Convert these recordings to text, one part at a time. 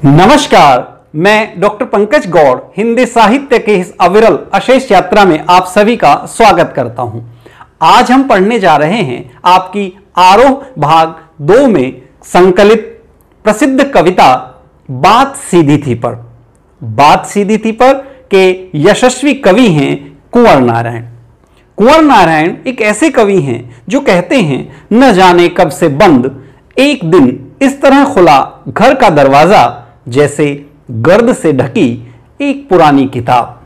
नमस्कार, मैं डॉक्टर पंकज गौड़ हिंदी साहित्य के इस अविरल अशेष यात्रा में आप सभी का स्वागत करता हूं। आज हम पढ़ने जा रहे हैं आपकी आरोह भाग 2 में संकलित प्रसिद्ध कविता बात सीधी थी पर। बात सीधी थी पर के यशस्वी कवि हैं कुंवर नारायण। कुंवर नारायण एक ऐसे कवि हैं जो कहते हैं, न जाने कब से बंद एक दिन इस तरह खुला घर का दरवाजा, जैसे गर्द से ढकी एक पुरानी किताब।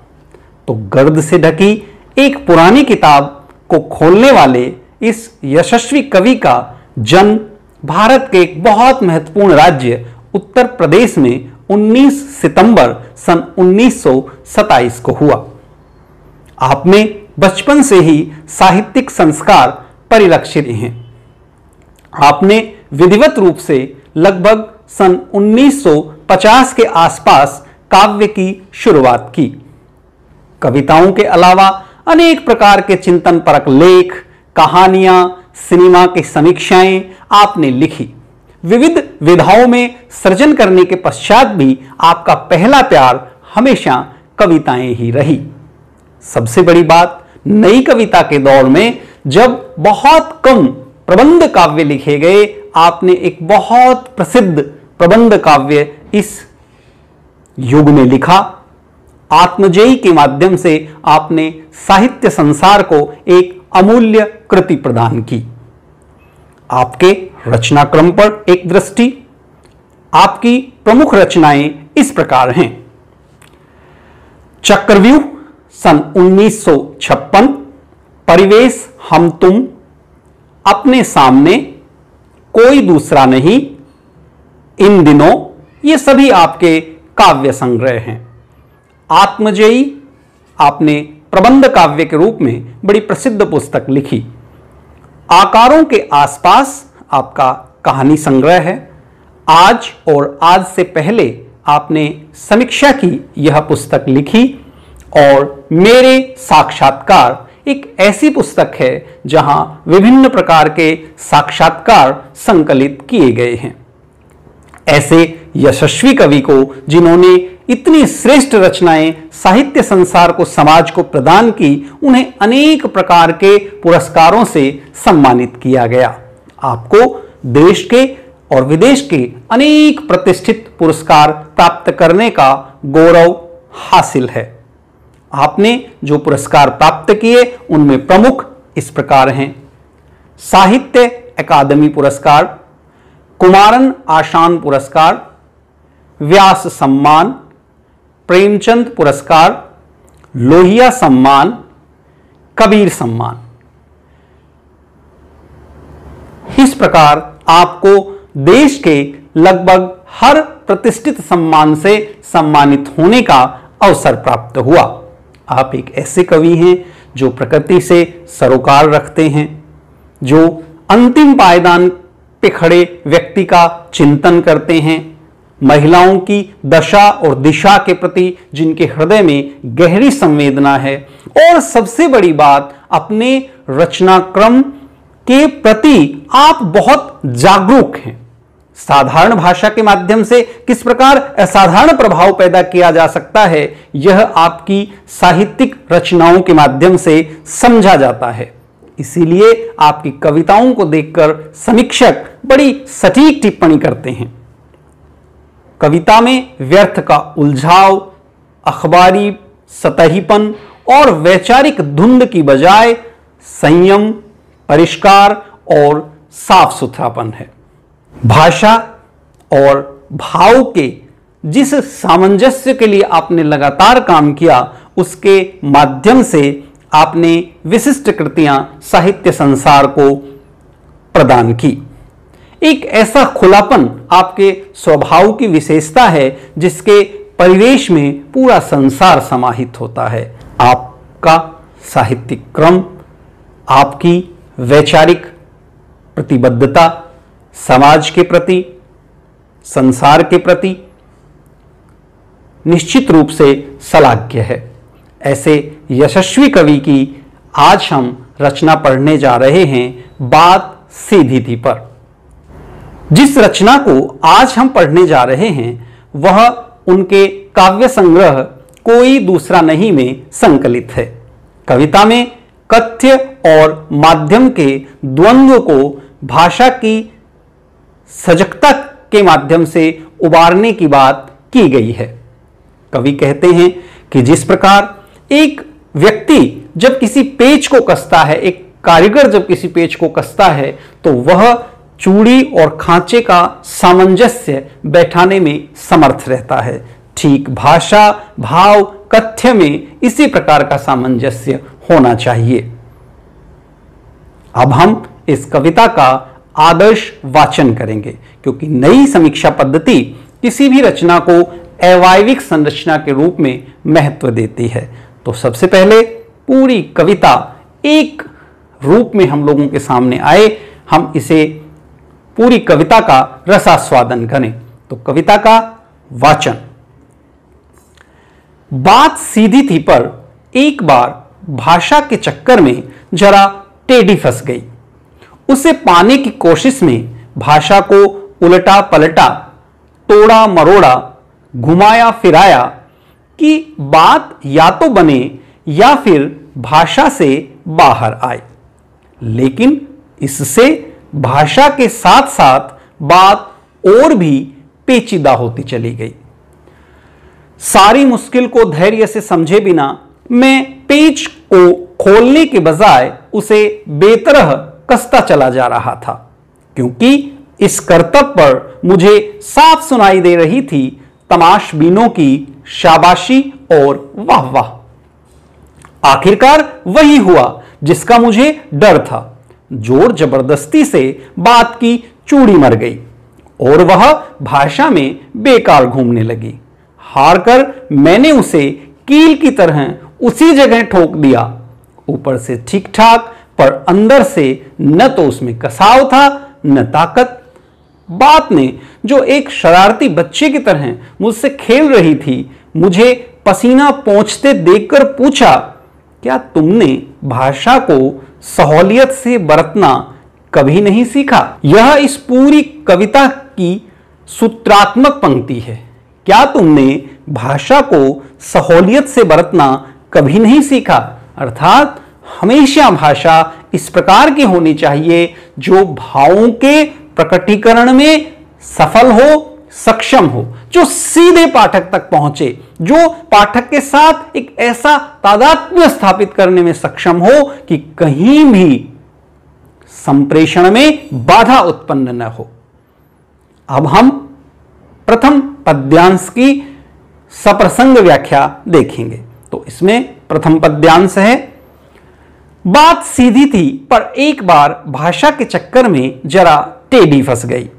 तो गर्द से ढकी एक पुरानी किताब को खोलने वाले इस यशस्वी कवि का जन्म भारत के एक बहुत महत्वपूर्ण राज्य उत्तर प्रदेश में 19 सितंबर सन 1927 को हुआ। आप में बचपन से ही साहित्यिक संस्कार परिलक्षित हैं। आपने विधिवत रूप से लगभग सन 1950 के आसपास काव्य की शुरुआत की। कविताओं के अलावा अनेक प्रकार के चिंतन परक लेख, कहानियां, सिनेमा की समीक्षाएं आपने लिखी। विविध विधाओं में सृजन करने के पश्चात भी आपका पहला प्यार हमेशा कविताएं ही रही। सबसे बड़ी बात, नई कविता के दौर में जब बहुत कम प्रबंध काव्य लिखे गए, आपने एक बहुत प्रसिद्ध प्रबंध काव्य इस युग में लिखा। आत्मजयी के माध्यम से आपने साहित्य संसार को एक अमूल्य कृति प्रदान की। आपके रचना क्रम पर एक दृष्टि। आपकी प्रमुख रचनाएं इस प्रकार हैं। चक्रव्यूह सन 1956, परिवेश हम तुम, अपने सामने, कोई दूसरा नहीं, इन दिनों, ये सभी आपके काव्य संग्रह हैं। आत्मजयी आपने प्रबंध काव्य के रूप में बड़ी प्रसिद्ध पुस्तक लिखी। आकारों के आसपास आपका कहानी संग्रह है। आज और आज से पहले आपने समीक्षा की यह पुस्तक लिखी। और मेरे साक्षात्कार एक ऐसी पुस्तक है जहां विभिन्न प्रकार के साक्षात्कार संकलित किए गए हैं। ऐसे यशस्वी कवि को, जिन्होंने इतनी श्रेष्ठ रचनाएं साहित्य संसार को, समाज को प्रदान की, उन्हें अनेक प्रकार के पुरस्कारों से सम्मानित किया गया। आपको देश के और विदेश के अनेक प्रतिष्ठित पुरस्कार प्राप्त करने का गौरव हासिल है। आपने जो पुरस्कार प्राप्त किए उनमें प्रमुख इस प्रकार हैं। साहित्य अकादमी पुरस्कार, कुमारन आशान पुरस्कार, व्यास सम्मान, प्रेमचंद पुरस्कार, लोहिया सम्मान, कबीर सम्मान। इस प्रकार आपको देश के लगभग हर प्रतिष्ठित सम्मान से सम्मानित होने का अवसर प्राप्त हुआ। आप एक ऐसे कवि हैं जो प्रकृति से सरोकार रखते हैं, जो अंतिम पायदान पे खड़े व्यक्ति का चिंतन करते हैं, महिलाओं की दशा और दिशा के प्रति जिनके हृदय में गहरी संवेदना है, और सबसे बड़ी बात, अपने रचनाक्रम के प्रति आप बहुत जागरूक हैं। साधारण भाषा के माध्यम से किस प्रकार असाधारण प्रभाव पैदा किया जा सकता है, यह आपकी साहित्यिक रचनाओं के माध्यम से समझा जाता है। इसीलिए आपकी कविताओं को देखकर समीक्षक बड़ी सटीक टिप्पणी करते हैं। कविता में व्यर्थ का उलझाव, अखबारी सतहीपन और वैचारिक धुंध की बजाय संयम, परिष्कार और साफ सुथरापन है। भाषा और भाव के जिस सामंजस्य के लिए आपने लगातार काम किया, उसके माध्यम से आपने विशिष्ट कृतियां साहित्य संसार को प्रदान की। एक ऐसा खुलापन आपके स्वभाव की विशेषता है जिसके परिवेश में पूरा संसार समाहित होता है। आपका साहित्यिक क्रम, आपकी वैचारिक प्रतिबद्धता समाज के प्रति, संसार के प्रति निश्चित रूप से श्लाघ्य है। ऐसे यशस्वी कवि की आज हम रचना पढ़ने जा रहे हैं, बात सीधी थी पर। जिस रचना को आज हम पढ़ने जा रहे हैं वह उनके काव्य संग्रह कोई दूसरा नहीं में संकलित है। कविता में कथ्य और माध्यम के द्वंद्व को भाषा की सजगता के माध्यम से उबारने की बात की गई है। कवि कहते हैं कि जिस प्रकार एक व्यक्ति जब किसी पेच को कसता है, एक कारीगर जब किसी पेच को कसता है, तो वह चूड़ी और खांचे का सामंजस्य बैठाने में समर्थ रहता है। ठीक भाषा, भाव, कथ्य में इसी प्रकार का सामंजस्य होना चाहिए। अब हम इस कविता का आदर्श वाचन करेंगे, क्योंकि नई समीक्षा पद्धति किसी भी रचना को अवयविक संरचना के रूप में महत्व देती है। तो सबसे पहले पूरी कविता एक रूप में हम लोगों के सामने आए, हम इसे पूरी कविता का रसास्वादन करें। तो कविता का वाचन। बात सीधी थी पर एक बार भाषा के चक्कर में जरा टेढ़ी फंस गई। उसे पाने की कोशिश में भाषा को उलटा पलटा, तोड़ा मरोड़ा, घुमाया फिराया कि बात या तो बने या फिर भाषा से बाहर आए। लेकिन इससे भाषा के साथ साथ बात और भी पेचीदा होती चली गई। सारी मुश्किल को धैर्य से समझे बिना मैं पेच को खोलने के बजाय उसे बेतरह कसता चला जा रहा था, क्योंकि इस करतब पर मुझे साफ सुनाई दे रही थी तमाशबीनों की शाबाशी और वाह वाह। आखिरकार वही हुआ जिसका मुझे डर था। जोर जबरदस्ती से बात की चूड़ी मर गई और वह भाषा में बेकार घूमने लगी। हार कर मैंने उसे कील की तरह उसी जगह ठोक दिया। ऊपर से ठीक ठाक, पर अंदर से न तो उसमें कसाव था न ताकत। बात ने जो एक शरारती बच्चे की तरह मुझसे खेल रही थी, मुझे पसीना पोंछते देखकर पूछा, क्या तुमने भाषा को सहूलियत से बरतना कभी नहीं सीखा? यह इस पूरी कविता की सूत्रात्मक पंक्ति है। क्या तुमने भाषा को सहूलियत से बरतना कभी नहीं सीखा? अर्थात हमेशा भाषा इस प्रकार की होनी चाहिए जो भावों के प्रकटीकरण में सफल हो, सक्षम हो, जो सीधे पाठक तक पहुंचे, जो पाठक के साथ एक ऐसा तादात्म्य स्थापित करने में सक्षम हो कि कहीं भी संप्रेषण में बाधा उत्पन्न न हो। अब हम प्रथम पद्यांश की सप्रसंग व्याख्या देखेंगे। तो इसमें प्रथम पद्यांश है, बात सीधी थी पर एक बार भाषा के चक्कर में जरा टेढ़ी फंस गई।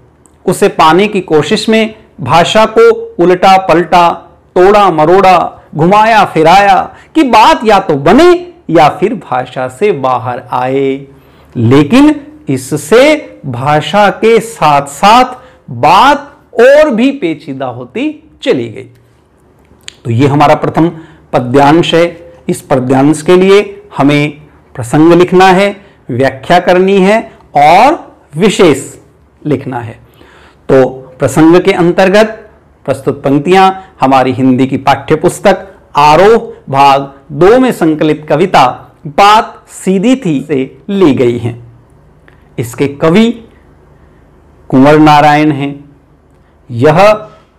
उसे पाने की कोशिश में भाषा को उल्टा पलटा, तोड़ा मरोड़ा, घुमाया फिराया कि बात या तो बने या फिर भाषा से बाहर आए। लेकिन इससे भाषा के साथ साथ बात और भी पेचीदा होती चली गई। तो ये हमारा प्रथम पद्यांश है। इस पद्यांश के लिए हमें प्रसंग लिखना है, व्याख्या करनी है और विशेष लिखना है। तो प्रसंग के अंतर्गत प्रस्तुत पंक्तियां हमारी हिंदी की पाठ्य पुस्तक आरोह भाग 2 में संकलित कविता बात सीधी थी से ली गई हैं। इसके कवि कुंवर नारायण हैं। यह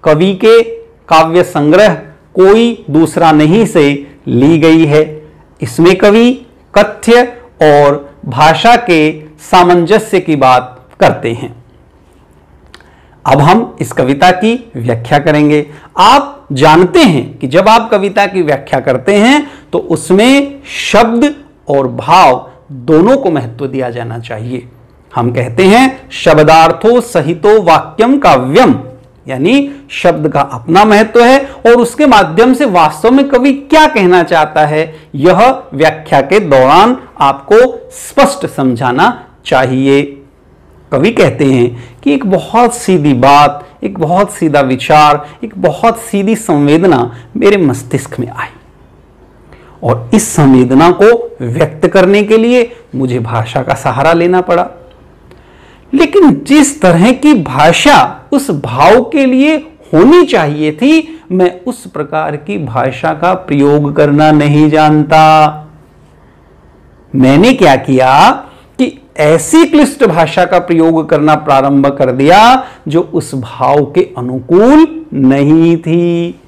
कवि के काव्य संग्रह कोई दूसरा नहीं से ली गई है। इसमें कवि कथ्य और भाषा के सामंजस्य की बात करते हैं। अब हम इस कविता की व्याख्या करेंगे। आप जानते हैं कि जब आप कविता की व्याख्या करते हैं तो उसमें शब्द और भाव दोनों को महत्व दिया जाना चाहिए। हम कहते हैं शब्दार्थो सहितो वाक्यम काव्यम, यानी शब्द का अपना महत्व है और उसके माध्यम से वास्तव में कवि क्या कहना चाहता है, यह व्याख्या के दौरान आपको स्पष्ट समझाना चाहिए। कवि कहते हैं कि एक बहुत सीधी बात, एक बहुत सीधा विचार, एक बहुत सीधी संवेदना मेरे मस्तिष्क में आई और इस संवेदना को व्यक्त करने के लिए मुझे भाषा का सहारा लेना पड़ा। लेकिन जिस तरह की भाषा उस भाव के लिए होनी चाहिए थी, मैं उस प्रकार की भाषा का प्रयोग करना नहीं जानता। मैंने क्या किया कि ऐसी क्लिष्ट भाषा का प्रयोग करना प्रारंभ कर दिया जो उस भाव के अनुकूल नहीं थी,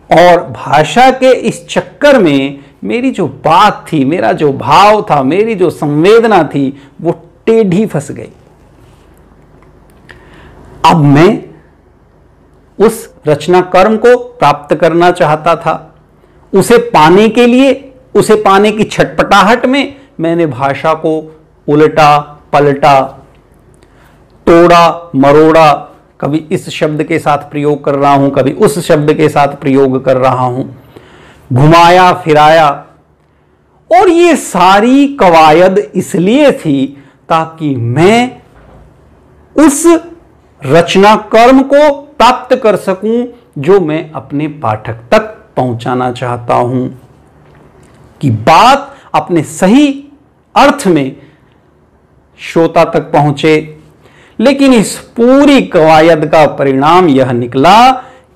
और भाषा के इस चक्कर में मेरी जो बात थी, मेरा जो भाव था, मेरी जो संवेदना थी, वो टेढ़ी फंस गई। अब मैं उस रचना कर्म को प्राप्त करना चाहता था। उसे पाने के लिए, उसे पाने की छटपटाहट में मैंने भाषा को उल्टा पलटा, तोड़ा मरोड़ा, कभी इस शब्द के साथ प्रयोग कर रहा हूं, कभी उस शब्द के साथ प्रयोग कर रहा हूं, घुमाया फिराया। और ये सारी कवायद इसलिए थी ताकि मैं उस रचना कर्म को प्राप्त कर सकूं जो मैं अपने पाठक तक पहुंचाना चाहता हूं, कि बात अपने सही अर्थ में श्रोता तक पहुंचे। लेकिन इस पूरी कवायद का परिणाम यह निकला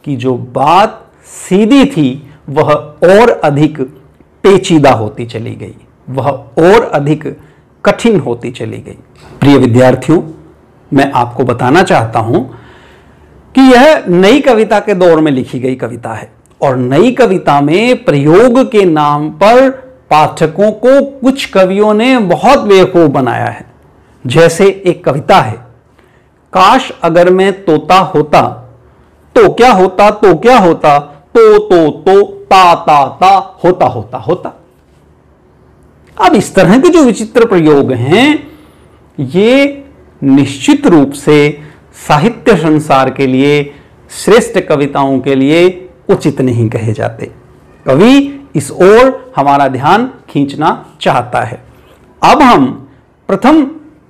कि जो बात सीधी थी वह और अधिक पेचीदा होती चली गई, वह और अधिक कठिन होती चली गई। प्रिय विद्यार्थियों, मैं आपको बताना चाहता हूं कि यह नई कविता के दौर में लिखी गई कविता है, और नई कविता में प्रयोग के नाम पर पाठकों को कुछ कवियों ने बहुत बेवकूफ बनाया है। जैसे एक कविता है, काश अगर मैं तोता होता तो क्या होता, तो क्या होता, तो ता होता होता होता। अब इस तरह के जो विचित्र प्रयोग हैं, ये निश्चित रूप से साहित्य संसार के लिए, श्रेष्ठ कविताओं के लिए उचित नहीं कहे जाते। कवि इस ओर हमारा ध्यान खींचना चाहता है। अब हम प्रथम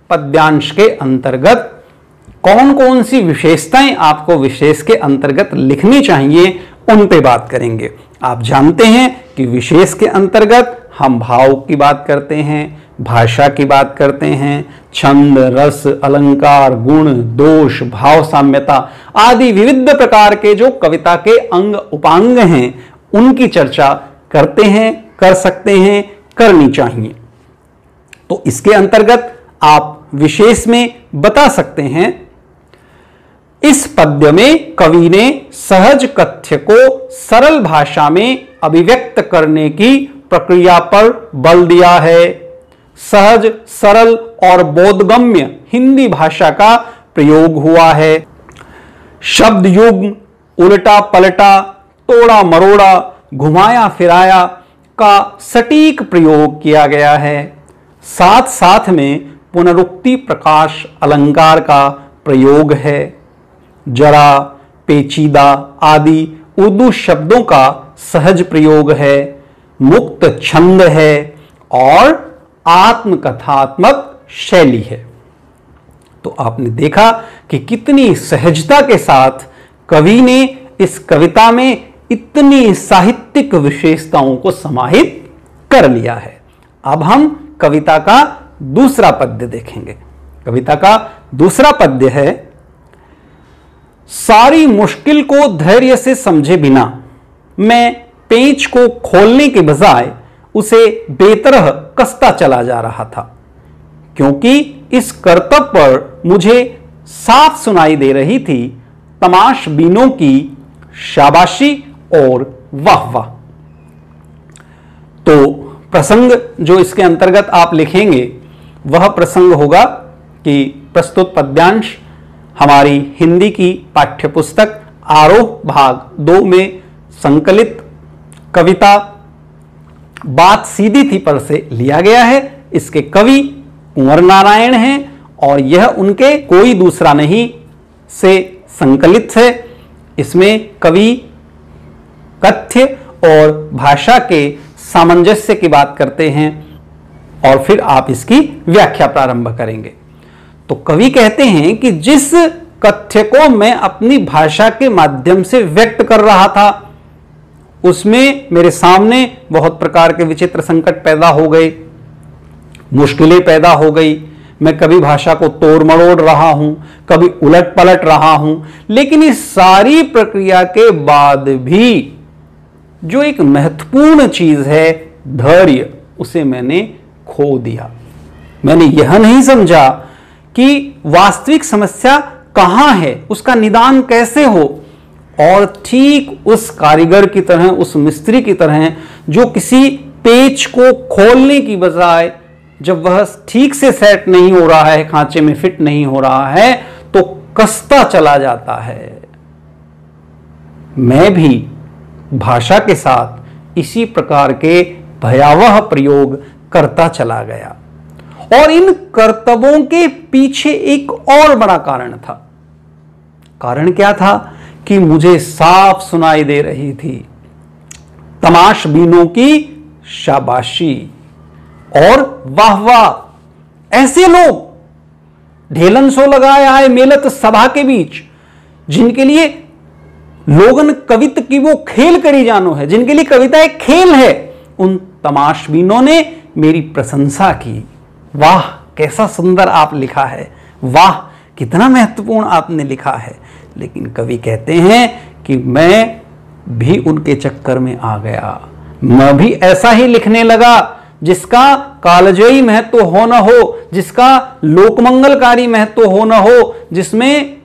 पद्यांश के अंतर्गत कौन कौन सी विशेषताएं आपको विशेष के अंतर्गत लिखनी चाहिए, उन पे बात करेंगे। आप जानते हैं कि विशेष के अंतर्गत हम भाव की बात करते हैं, भाषा की बात करते हैं, छंद, रस, अलंकार, गुण, दोष, भाव साम्यता आदि विविध प्रकार के जो कविता के अंग उपांग हैं, उनकी चर्चा करते हैं, कर सकते हैं, करनी चाहिए। तो इसके अंतर्गत आप विशेष में बता सकते हैं, इस पद्य में कवि ने सहज कथ्य को सरल भाषा में अभिव्यक्त करने की प्रक्रिया पर बल दिया है। सहज, सरल और बोधगम्य हिंदी भाषा का प्रयोग हुआ है। शब्द युग्म, उल्टा पलटा, तोड़ा मरोड़ा, घुमाया फिराया का सटीक प्रयोग किया गया है। साथ साथ में पुनरुक्ति, प्रकाश, अलंकार का प्रयोग है। जरा, पेचीदा आदि उर्दू शब्दों का सहज प्रयोग है। मुक्त छंद है और आत्मकथात्मक शैली है। तो आपने देखा कि कितनी सहजता के साथ कवि ने इस कविता में इतनी साहित्यिक विशेषताओं को समाहित कर लिया है। अब हम कविता का दूसरा पद्य देखेंगे। कविता का दूसरा पद्य है, सारी मुश्किल को धैर्य से समझे बिना मैं पेंच को खोलने के बजाय उसे बेतरह कसता चला जा रहा था, क्योंकि इस करतब पर मुझे साफ सुनाई दे रही थी तमाशबीनों की शाबाशी और वाह वाह। तो प्रसंग जो इसके अंतर्गत आप लिखेंगे वह प्रसंग होगा कि प्रस्तुत पद्यांश हमारी हिंदी की पाठ्यपुस्तक आरोह भाग 2 में संकलित कविता बात सीधी थी पर से लिया गया है। इसके कवि कुंवर नारायण हैं और यह उनके कोई दूसरा नहीं से संकलित है। इसमें कवि कथ्य और भाषा के सामंजस्य की बात करते हैं और फिर आप इसकी व्याख्या प्रारंभ करेंगे। तो कवि कहते हैं कि जिस कथ्य को मैं अपनी भाषा के माध्यम से व्यक्त कर रहा था, उसमें मेरे सामने बहुत प्रकार के विचित्र संकट पैदा हो गए, मुश्किलें पैदा हो गई। मैं कभी भाषा को तोड़ मरोड़ रहा हूं, कभी उलट पलट रहा हूं, लेकिन इस सारी प्रक्रिया के बाद भी जो एक महत्वपूर्ण चीज है धैर्य, उसे मैंने खो दिया। मैंने यह नहीं समझा कि वास्तविक समस्या कहां है, उसका निदान कैसे हो, और ठीक उस कारीगर की तरह, उस मिस्त्री की तरह जो किसी पेच को खोलने की बजाय जब वह ठीक से सेट नहीं हो रहा है, खांचे में फिट नहीं हो रहा है, तो कसता चला जाता है। मैं भी भाषा के साथ इसी प्रकार के भयावह प्रयोग करता चला गया, और इन करतबों के पीछे एक और बड़ा कारण था। कारण क्या था कि मुझे साफ सुनाई दे रही थी तमाशबीनों की शाबाशी और वाह वाह। ऐसे लोग ढेलन सो लगाए आए मेलत सभा के बीच, जिनके लिए लोगन कवित की वो खेल करी जानो है, जिनके लिए कविता एक खेल है, उन तमाशबीनों ने मेरी प्रशंसा की। वाह कैसा सुंदर आप लिखा है, वाह कितना महत्वपूर्ण आपने लिखा है। लेकिन कवि कहते हैं कि मैं भी उनके चक्कर में आ गया, मैं भी ऐसा ही लिखने लगा जिसका कालजयी महत्व हो न हो, जिसका लोकमंगलकारी महत्व हो न हो, जिसमें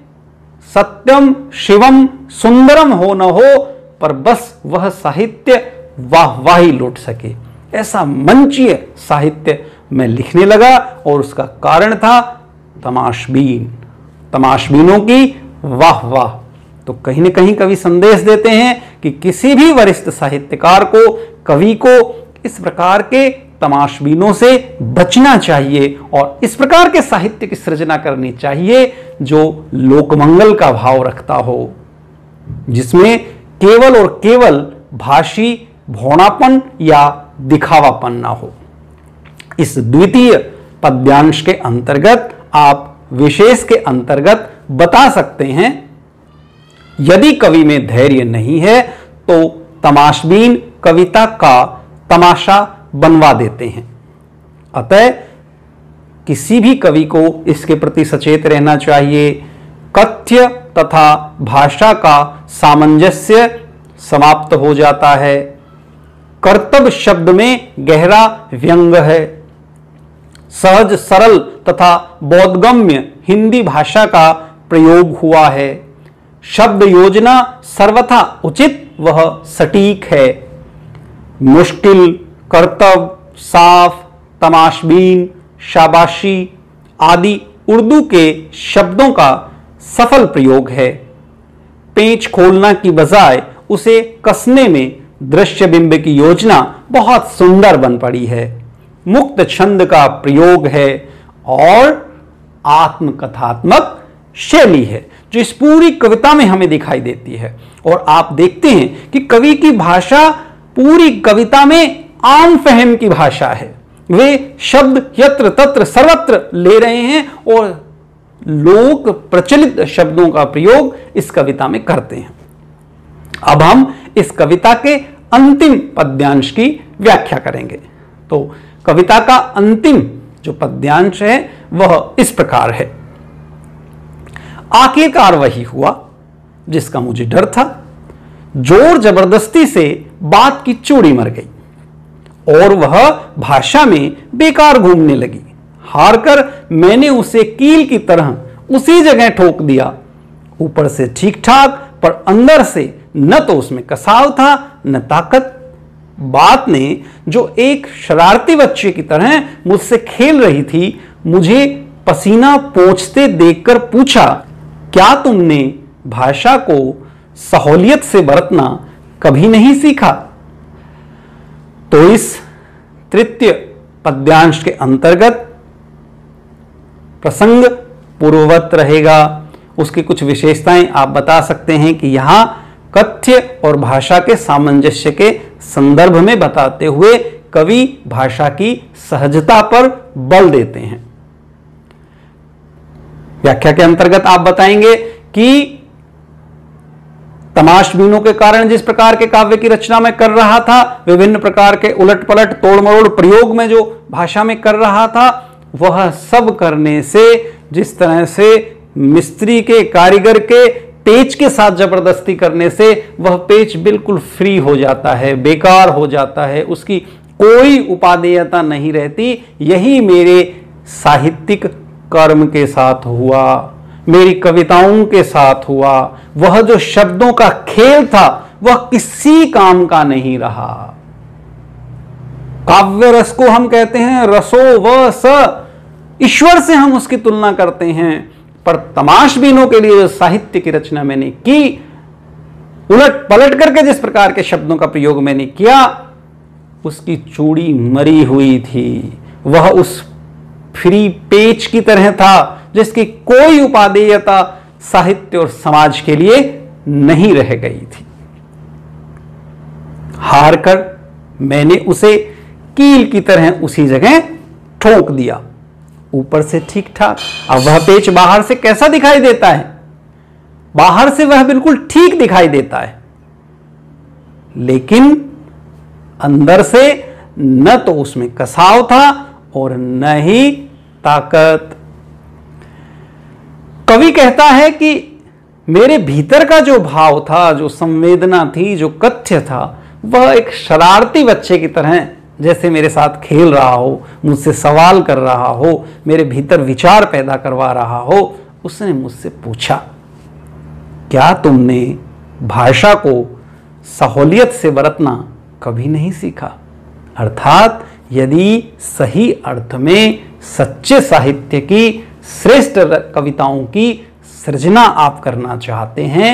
सत्यम शिवम सुंदरम हो न हो, पर बस वह साहित्य वाहवाही लूट सके। ऐसा मंचीय साहित्य मैं लिखने लगा, और उसका कारण था तमाशबीन, तमाशबीनों की वाह वाह। तो कहीं न कहीं कवि संदेश देते हैं कि किसी भी वरिष्ठ साहित्यकार को, कवि को इस प्रकार के तमाशबीनों से बचना चाहिए, और इस प्रकार के साहित्य की सृजना करनी चाहिए जो लोकमंगल का भाव रखता हो, जिसमें केवल और केवल भाषी भौणापन या दिखावापन ना हो। इस द्वितीय पद्यांश के अंतर्गत आप विशेष के अंतर्गत बता सकते हैं, यदि कवि में धैर्य नहीं है तो तमाशबीन कविता का तमाशा बनवा देते हैं। अतः किसी भी कवि को इसके प्रति सचेत रहना चाहिए। कथ्य तथा भाषा का सामंजस्य समाप्त हो जाता है। कर्तव्य शब्द में गहरा व्यंग है। सहज सरल तथा बोधगम्य हिंदी भाषा का प्रयोग हुआ है। शब्द योजना सर्वथा उचित वह सटीक है। मुश्किल, कर्तव्य, साफ, तमाशबीन, शाबाशी आदि उर्दू के शब्दों का सफल प्रयोग है। पेच खोलना की बजाय उसे कसने में दृश्य बिंब की योजना बहुत सुंदर बन पड़ी है। मुक्त छंद का प्रयोग है और आत्मकथात्मक शैली है जो इस पूरी कविता में हमें दिखाई देती है। और आप देखते हैं कि कवि की भाषा पूरी कविता में आम फहम की भाषा है। वे शब्द यत्र तत्र सर्वत्र ले रहे हैं और लोक प्रचलित शब्दों का प्रयोग इस कविता में करते हैं। अब हम इस कविता के अंतिम पद्यांश की व्याख्या करेंगे। तो कविता का अंतिम जो पद्यांश है वह इस प्रकार है। आखिरकार वही हुआ जिसका मुझे डर था। जोर जबरदस्ती से बात की चूड़ी मर गई और वह भाषा में बेकार घूमने लगी। हारकर मैंने उसे कील की तरह उसी जगह ठोक दिया। ऊपर से ठीक ठाक पर अंदर से न तो उसमें कसाव था न ताकत। बात ने जो एक शरारती बच्चे की तरह मुझसे खेल रही थी, मुझे पसीना पोंछते देखकर पूछा, क्या तुमने भाषा को सहूलियत से बरतना कभी नहीं सीखा? तो इस तृतीय पद्यांश के अंतर्गत प्रसंग पूर्ववत रहेगा। उसकी कुछ विशेषताएं आप बता सकते हैं कि यहां कथ्य और भाषा के सामंजस्य के संदर्भ में बताते हुए कवि भाषा की सहजता पर बल देते हैं। व्याख्या के अंतर्गत आप बताएंगे कि तमाशबीनों के कारण जिस प्रकार के काव्य की रचना में कर रहा था, विभिन्न प्रकार के उलट पलट तोड़ मरोड़ प्रयोग में जो भाषा में कर रहा था, वह सब करने से, जिस तरह से मिस्त्री के, कारीगर के पेच के साथ जबरदस्ती करने से वह पेच बिल्कुल फ्री हो जाता है, बेकार हो जाता है, उसकी कोई उपादेयता नहीं रहती। यही मेरे साहित्यिक कर्म के साथ हुआ, मेरी कविताओं के साथ हुआ। वह जो शब्दों का खेल था वह किसी काम का नहीं रहा। काव्य रस को हम कहते हैं रसो व स, ईश्वर से हम उसकी तुलना करते हैं। पर तमाशबीनों के लिए जो साहित्य की रचना मैंने की, उलट पलट करके जिस प्रकार के शब्दों का प्रयोग मैंने किया, उसकी चूड़ी मरी हुई थी। वह उस फ्री पेच की तरह था जिसकी कोई उपादेयता साहित्य और समाज के लिए नहीं रह गई थी। हार कर मैंने उसे कील की तरह उसी जगह ठोक दिया। ऊपर से ठीक ठाक। अब वह पेच बाहर से कैसा दिखाई देता है? बाहर से वह बिल्कुल ठीक दिखाई देता है, लेकिन अंदर से न तो उसमें कसाव था और न ही ताकत। कवि कहता है कि मेरे भीतर का जो भाव था, जो संवेदना थी, जो कथ्य था, वह एक शरारती बच्चे की तरह जैसे मेरे साथ खेल रहा हो, मुझसे सवाल कर रहा हो, मेरे भीतर विचार पैदा करवा रहा हो। उसने मुझसे पूछा, क्या तुमने भाषा को सहूलियत से बरतना कभी नहीं सीखा? अर्थात यदि सही अर्थ में सच्चे साहित्य की, श्रेष्ठ कविताओं की सृजना आप करना चाहते हैं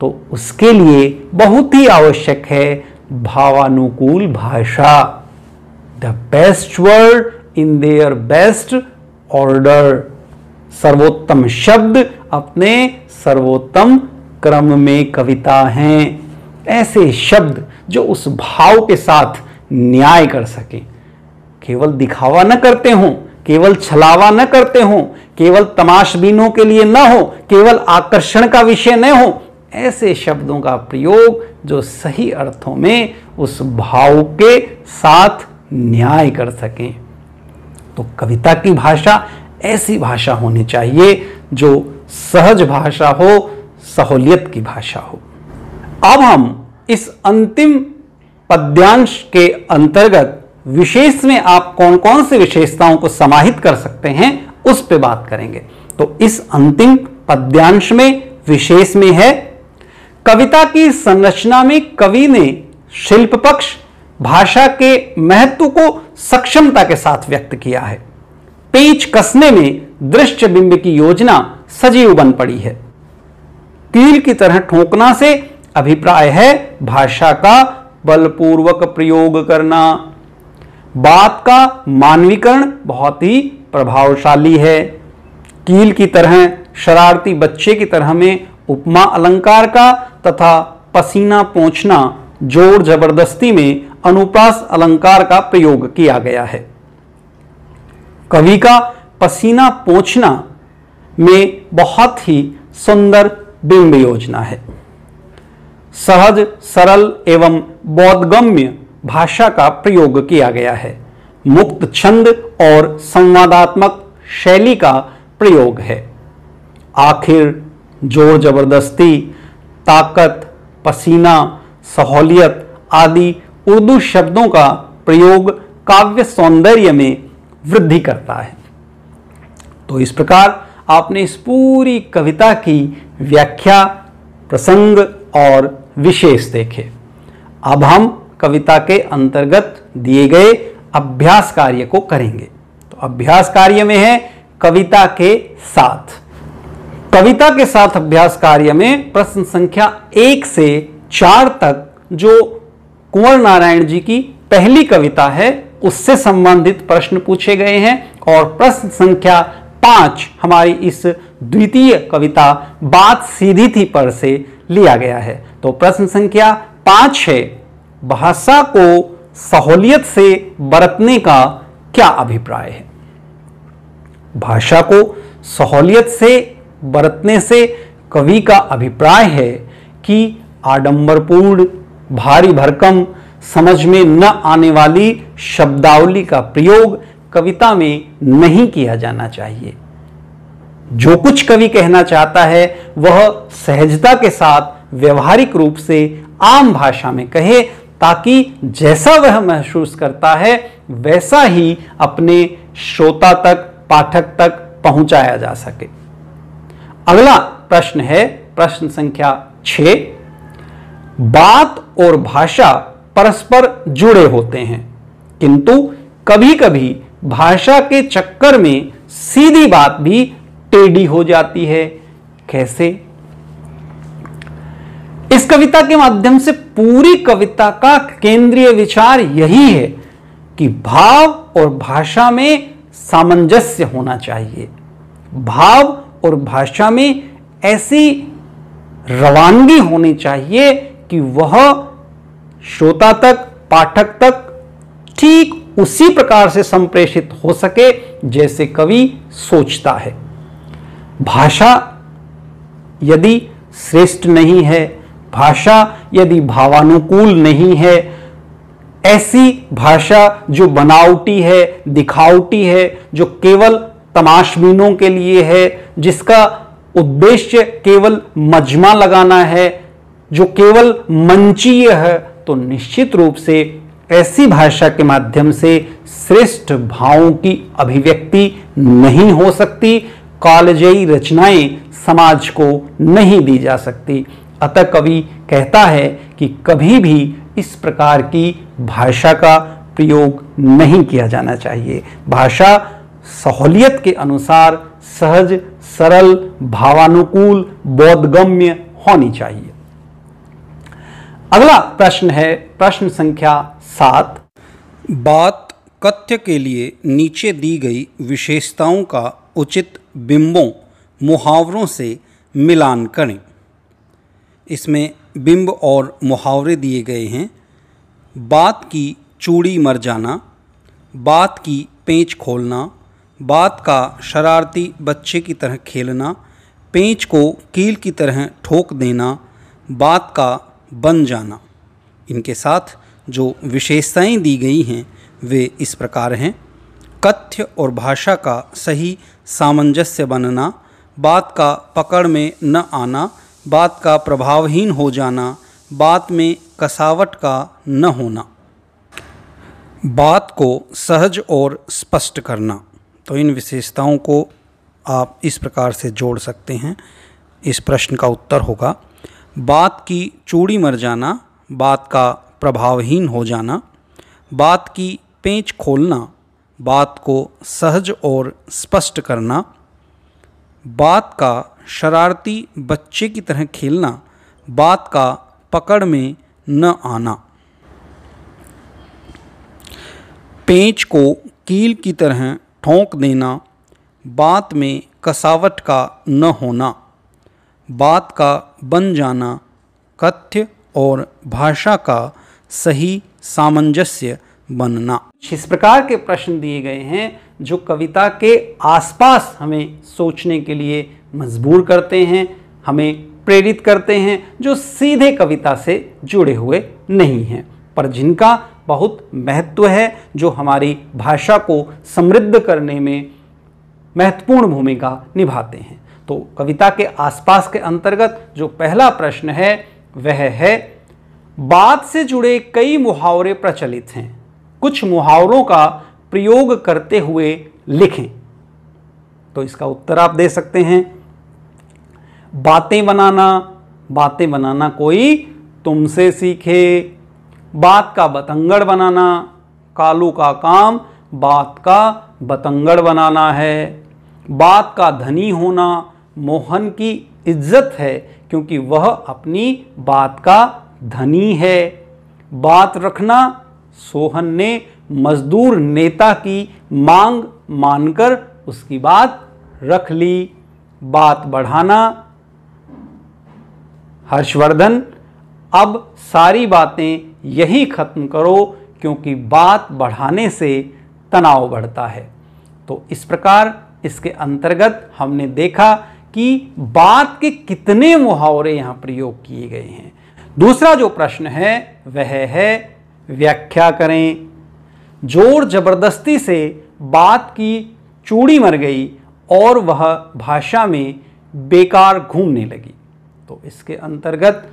तो उसके लिए बहुत ही आवश्यक है भावानुकूल भाषा। The best word in their best order. सर्वोत्तम शब्द अपने सर्वोत्तम क्रम में कविता हैं। ऐसे शब्द जो उस भाव के साथ न्याय कर सके, केवल दिखावा न करते हों, केवल छलावा न करते हों, केवल तमाशबीनों के लिए न हो, केवल आकर्षण का विषय न हो। ऐसे शब्दों का प्रयोग जो सही अर्थों में उस भाव के साथ न्याय कर सकें। तो कविता की भाषा ऐसी भाषा होनी चाहिए जो सहज भाषा हो, सहूलियत की भाषा हो। अब हम इस अंतिम पद्यांश के अंतर्गत विशेष में आप कौन कौन से विशेषताओं को समाहित कर सकते हैं उस पे बात करेंगे। तो इस अंतिम पद्यांश में विशेष में है, कविता की संरचना में कवि ने शिल्प पक्ष, भाषा के महत्व को सक्षमता के साथ व्यक्त किया है। पेच कसने में दृश्य बिंब की योजना सजीव बन पड़ी है। कील की तरह ठोकना से अभिप्राय है भाषा का बलपूर्वक प्रयोग करना। बात का मानवीकरण बहुत ही प्रभावशाली है। कील की तरह शरारती बच्चे की तरह में उपमा अलंकार का तथा पसीना पोंछना जोर जबरदस्ती में अनुप्रास अलंकार का प्रयोग किया गया है। कवि का पसीना पोंछना में बहुत ही सुंदर बिंब योजना है। सहज, सरल एवं बोधगम्य भाषा का प्रयोग किया गया है। मुक्त छंद और संवादात्मक शैली का प्रयोग है। आखिर, जोर जबरदस्ती, ताकत, पसीना, सहूलियत आदि उर्दू शब्दों का प्रयोग काव्य सौंदर्य में वृद्धि करता है। तो इस प्रकार आपने इस पूरी कविता की व्याख्या, प्रसंग और विशेष देखे। अब हम कविता के अंतर्गत दिए गए अभ्यास कार्य को करेंगे। तो अभ्यास कार्य में है कविता के साथ। कविता के साथ अभ्यास कार्य में प्रश्न संख्या 1 से 4 तक जो कुंवर नारायण जी की पहली कविता है उससे संबंधित प्रश्न पूछे गए हैं और प्रश्न संख्या 5 हमारी इस द्वितीय कविता बात सीधी थी पर से लिया गया है। तो प्रश्न संख्या 5 है, भाषा को सहूलियत से बरतने का क्या अभिप्राय है? भाषा को सहूलियत से बरतने से कवि का अभिप्राय है कि आडंबरपूर्ण, भारी भरकम, समझ में न आने वाली शब्दावली का प्रयोग कविता में नहीं किया जाना चाहिए। जो कुछ कवि कहना चाहता है वह सहजता के साथ व्यवहारिक रूप से आम भाषा में कहे, ताकि जैसा वह महसूस करता है वैसा ही अपने श्रोता तक, पाठक तक पहुंचाया जा सके। अगला प्रश्न है प्रश्न संख्या 6। बात और भाषा परस्पर जुड़े होते हैं, किंतु कभी कभी भाषा के चक्कर में सीधी बात भी टेढ़ी हो जाती है। कैसे? इस कविता के माध्यम से पूरी कविता का केंद्रीय विचार यही है कि भाव और भाषा में सामंजस्य होना चाहिए। भाव और भाषा में ऐसी रवानगी होनी चाहिए कि वह श्रोता तक, पाठक तक ठीक उसी प्रकार से संप्रेषित हो सके जैसे कवि सोचता है। भाषा यदि श्रेष्ठ नहीं है, भाषा यदि भावानुकूल नहीं है, ऐसी भाषा जो बनावटी है, दिखावटी है, जो केवल तमाशबीनों के लिए है, जिसका उद्देश्य केवल मजमा लगाना है, जो केवल मंचीय है, तो निश्चित रूप से ऐसी भाषा के माध्यम से श्रेष्ठ भावों की अभिव्यक्ति नहीं हो सकती। कालजयी रचनाएं समाज को नहीं दी जा सकती। अतः कवि कहता है कि कभी भी इस प्रकार की भाषा का प्रयोग नहीं किया जाना चाहिए। भाषा सहूलियत के अनुसार सहज, सरल, भावानुकूल, बोधगम्य होनी चाहिए। अगला प्रश्न है प्रश्न संख्या 7। बात कथ्य के लिए नीचे दी गई विशेषताओं का उचित बिंबों, मुहावरों से मिलान करें। इसमें बिंब और मुहावरे दिए गए हैं। बात की चूड़ी मर जाना, बात की पेंच खोलना, बात का शरारती बच्चे की तरह खेलना, पेंच को कील की तरह ठोक देना, बात का बन जाना। इनके साथ जो विशेषताएं दी गई हैं वे इस प्रकार हैं। कथ्य और भाषा का सही सामंजस्य बनना, बात का पकड़ में न आना, बात का प्रभावहीन हो जाना, बात में कसावट का न होना, बात को सहज और स्पष्ट करना। तो इन विशेषताओं को आप इस प्रकार से जोड़ सकते हैं। इस प्रश्न का उत्तर होगा बात की चूड़ी मर जाना, बात का प्रभावहीन हो जाना, बात की पेंच खोलना, बात को सहज और स्पष्ट करना, बात का शरारती बच्चे की तरह खेलना, बात का पकड़ में न आना, पेंच को कील की तरह ठोक देना, बात में कसावट का न होना, बात का बन जाना, कथ्य और भाषा का सही सामंजस्य बनना। इस प्रकार के प्रश्न दिए गए हैं जो कविता के आसपास हमें सोचने के लिए मजबूर करते हैं, हमें प्रेरित करते हैं, जो सीधे कविता से जुड़े हुए नहीं हैं, पर जिनका बहुत महत्व है, जो हमारी भाषा को समृद्ध करने में महत्वपूर्ण भूमिका निभाते हैं। तो कविता के आसपास के अंतर्गत जो पहला प्रश्न है वह है बात से जुड़े कई मुहावरे प्रचलित हैं, कुछ मुहावरों का प्रयोग करते हुए लिखें। तो इसका उत्तर आप दे सकते हैं। बातें बनाना कोई तुमसे सीखे, बात का बतंगड़ बनाना, कालू का काम बात का बतंगड़ बनाना है, बात का धनी होना मोहन की इज्जत है क्योंकि वह अपनी बात का धनी है, बात रखना सोहन ने मजदूर नेता की मांग मानकर उसकी बात रख ली, बात बढ़ाना हर्षवर्धन अब सारी बातें यही खत्म करो क्योंकि बात बढ़ाने से तनाव बढ़ता है। तो इस प्रकार इसके अंतर्गत हमने देखा कि बात के कितने मुहावरे यहाँ प्रयोग किए गए हैं। दूसरा जो प्रश्न है वह है व्याख्या करें। जोर जबरदस्ती से बात की चूड़ी मर गई और वह भाषा में बेकार घूमने लगी। तो इसके अंतर्गत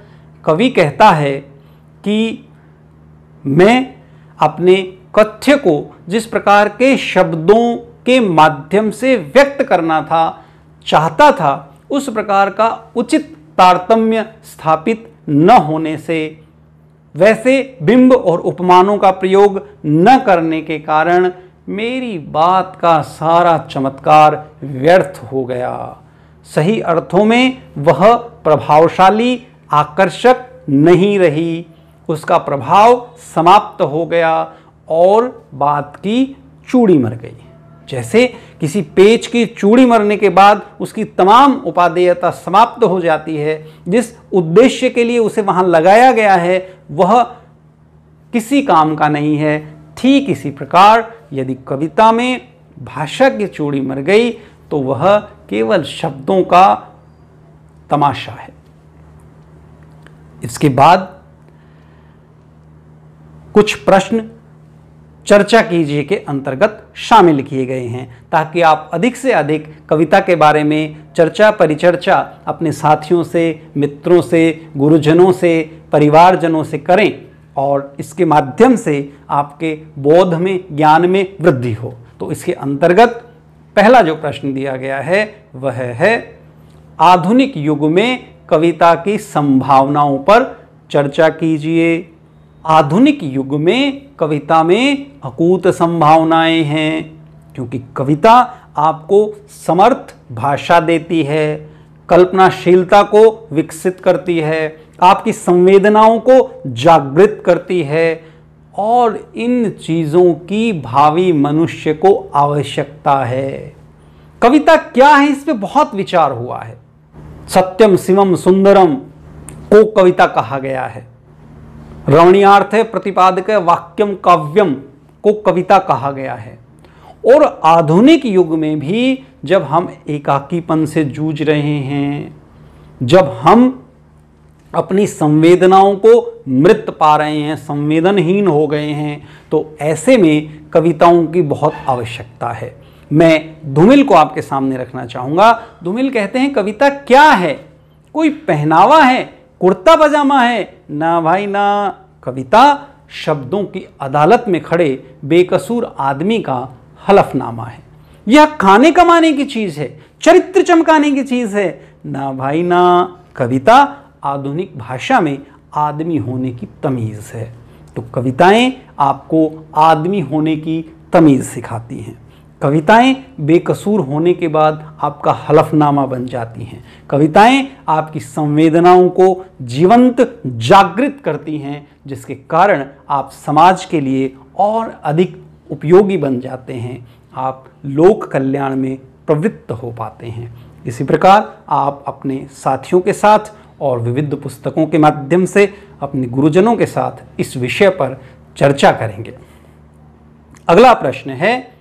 कवि कहता है कि मैं अपने कथ्य को जिस प्रकार के शब्दों के माध्यम से व्यक्त करना चाहता था, उस प्रकार का उचित तारतम्य स्थापित न होने से, वैसे बिंब और उपमानों का प्रयोग न करने के कारण मेरी बात का सारा चमत्कार व्यर्थ हो गया। सही अर्थों में वह प्रभावशाली, आकर्षक नहीं रही, उसका प्रभाव समाप्त हो गया और बात की चूड़ी मर गई। जैसे किसी पेच की चूड़ी मरने के बाद उसकी तमाम उपादेयता समाप्त हो जाती है, जिस उद्देश्य के लिए उसे वहां लगाया गया है वह किसी काम का नहीं है। ठीक इसी प्रकार यदि कविता में भाषा की चूड़ी मर गई तो वह केवल शब्दों का तमाशा है। इसके बाद कुछ प्रश्न चर्चा कीजिए के अंतर्गत शामिल किए गए हैं, ताकि आप अधिक से अधिक कविता के बारे में चर्चा परिचर्चा अपने साथियों से, मित्रों से, गुरुजनों से, परिवारजनों से करें और इसके माध्यम से आपके बोध में, ज्ञान में वृद्धि हो। तो इसके अंतर्गत पहला जो प्रश्न दिया गया है वह है, आधुनिक युग में कविता की संभावनाओं पर चर्चा कीजिए। आधुनिक युग में कविता में अकूत संभावनाएं हैं, क्योंकि कविता आपको समर्थ भाषा देती है, कल्पनाशीलता को विकसित करती है, आपकी संवेदनाओं को जागृत करती है और इन चीज़ों की भावी मनुष्य को आवश्यकता है। कविता क्या है, इस पे बहुत विचार हुआ है। सत्यम शिवम सुंदरम को कविता कहा गया है। रमणीयार्थ प्रतिपादक वाक्यम काव्यम को कविता कहा गया है। और आधुनिक युग में भी जब हम एकाकीपन से जूझ रहे हैं, जब हम अपनी संवेदनाओं को मृत पा रहे हैं, संवेदनहीन हो गए हैं, तो ऐसे में कविताओं की बहुत आवश्यकता है। मैं धूमिल को आपके सामने रखना चाहूँगा। धूमिल कहते हैं कविता क्या है? कोई पहनावा है, कुर्ता पजामा है? ना भाई ना, कविता शब्दों की अदालत में खड़े बेकसूर आदमी का हलफनामा है। यह खाने कमाने की चीज़ है, चरित्र चमकाने की चीज़ है? ना भाई ना, कविता आधुनिक भाषा में आदमी होने की तमीज़ है। तो कविताएं आपको आदमी होने की तमीज़ सिखाती हैं। कविताएं बेकसूर होने के बाद आपका हलफनामा बन जाती हैं। कविताएं आपकी संवेदनाओं को जीवंत जागृत करती हैं, जिसके कारण आप समाज के लिए और अधिक उपयोगी बन जाते हैं, आप लोक कल्याण में प्रवृत्त हो पाते हैं। इसी प्रकार आप अपने साथियों के साथ और विविध पुस्तकों के माध्यम से अपने गुरुजनों के साथ इस विषय पर चर्चा करेंगे। अगला प्रश्न है,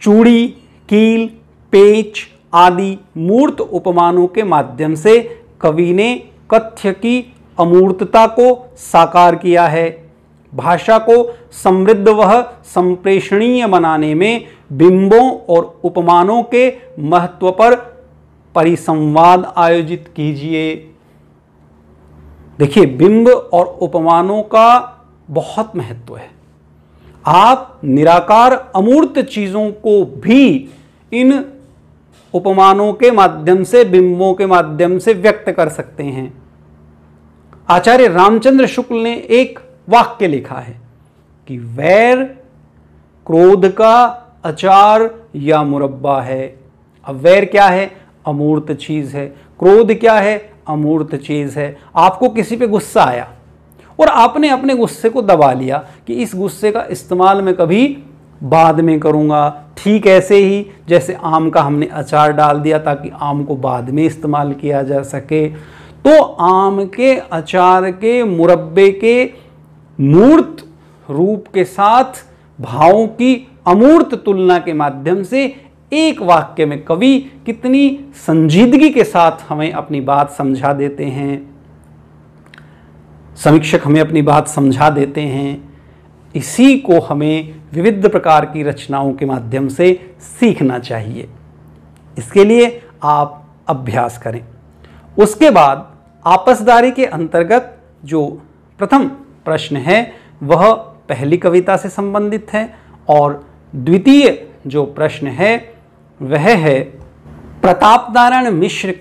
चूड़ी, कील, पेच आदि मूर्त उपमानों के माध्यम से कवि ने कथ्य की अमूर्तता को साकार किया है। भाषा को समृद्ध व संप्रेषणीय बनाने में बिंबों और उपमानों के महत्व पर परिसंवाद आयोजित कीजिए। देखिए, बिंब और उपमानों का बहुत महत्व है। आप निराकार अमूर्त चीजों को भी इन उपमानों के माध्यम से, बिंबों के माध्यम से व्यक्त कर सकते हैं। आचार्य रामचंद्र शुक्ल ने एक वाक्य लिखा है कि वैर क्रोध का अचार या मुरब्बा है। अब वैर क्या है? अमूर्त चीज है। क्रोध क्या है? अमूर्त चीज है। आपको किसी पे गुस्सा आया और आपने अपने गुस्से को दबा लिया कि इस गुस्से का इस्तेमाल मैं कभी बाद में करूंगा। ठीक ऐसे ही जैसे आम का हमने अचार डाल दिया ताकि आम को बाद में इस्तेमाल किया जा सके, तो आम के अचार के मुरब्बे के मूर्त रूप के साथ भावों की अमूर्त तुलना के माध्यम से एक वाक्य में कवि कितनी संजीदगी के साथ हमें अपनी बात समझा देते हैं, समीक्षक हमें अपनी बात समझा देते हैं। इसी को हमें विविध प्रकार की रचनाओं के माध्यम से सीखना चाहिए। इसके लिए आप अभ्यास करें। उसके बाद आपसदारी के अंतर्गत जो प्रथम प्रश्न है वह पहली कविता से संबंधित है और द्वितीय जो प्रश्न है वह है प्रताप नारायण मिश्र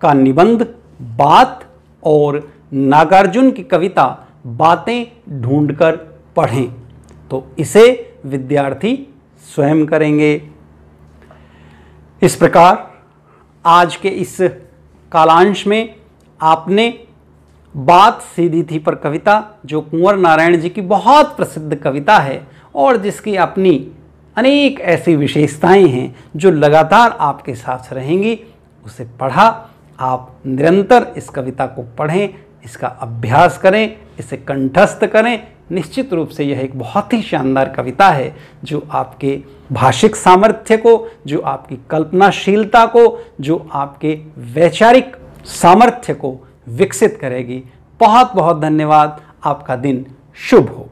का निबंध बात और नागार्जुन की कविता बातें ढूंढकर पढ़ें। तो इसे विद्यार्थी स्वयं करेंगे। इस प्रकार आज के इस कालांश में आपने बात सीधी थी पर कविता, जो कुंवर नारायण जी की बहुत प्रसिद्ध कविता है और जिसकी अपनी अनेक ऐसी विशेषताएं हैं जो लगातार आपके साथ रहेंगी, उसे पढ़ा। आप निरंतर इस कविता को पढ़ें, इसका अभ्यास करें, इसे कंठस्थ करें। निश्चित रूप से यह एक बहुत ही शानदार कविता है जो आपके भाषिक सामर्थ्य को, जो आपकी कल्पनाशीलता को, जो आपके वैचारिक सामर्थ्य को विकसित करेगी। बहुत बहुत धन्यवाद। आपका दिन शुभ हो।